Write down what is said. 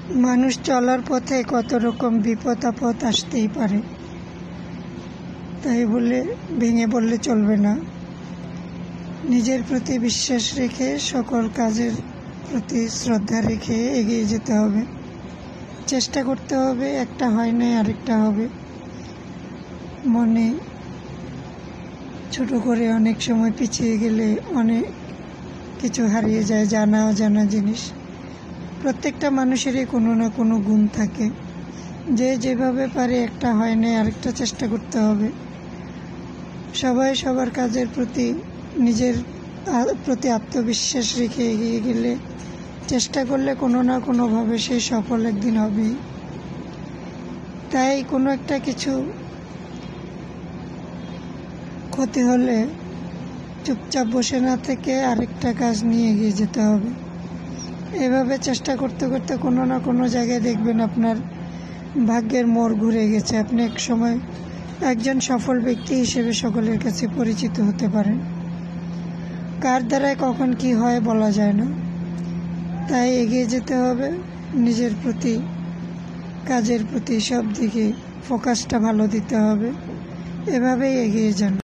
মানুষ চলার পথে কত রকম বিপদ আপদ আসতেই পারে, তাই বলে ভেঙে পড়লে চলবে না। নিজের প্রতি বিশ্বাস রেখে সকল কাজের প্রতি শ্রদ্ধা রেখে এগিয়ে যেতে হবে। চেষ্টা করতে হবে, একটা হয় নাই আরেকটা হবে। মনে ছোট করে অনেক সময় পিছিয়ে গেলে অনেক কিছু হারিয়ে যায়, জানা অজানা জিনিস। প্রত্যেকটা মানুষেরই কোনো না কোনো গুণ থাকে, যে যেভাবে পারে একটা হয় নাই আরেকটা চেষ্টা করতে হবে। সবাই সবার কাজের প্রতি নিজের প্রতি আত্মবিশ্বাস রেখে এগিয়ে গেলে, চেষ্টা করলে কোনো না কোনোভাবে সেই সফল একদিন হবেই। তাই কোনো একটা কিছু ক্ষতি হলে চুপচাপ বসে না থেকে আরেকটা কাজ নিয়ে এগিয়ে যেতে হবে। এভাবে চেষ্টা করতে করতে কোনো না কোনো জায়গায় দেখবেন আপনার ভাগ্যের মোড় ঘুরে গেছে। আপনি এক সময় একজন সফল ব্যক্তি হিসেবে সকলের কাছে পরিচিত হতে পারেন। কার দ্বারায় কখন কি হয় বলা যায় না, তাই এগিয়ে যেতে হবে। নিজের প্রতি, কাজের প্রতি, সব দিকে ফোকাসটা ভালো দিতে হবে। এভাবেই এগিয়ে যান।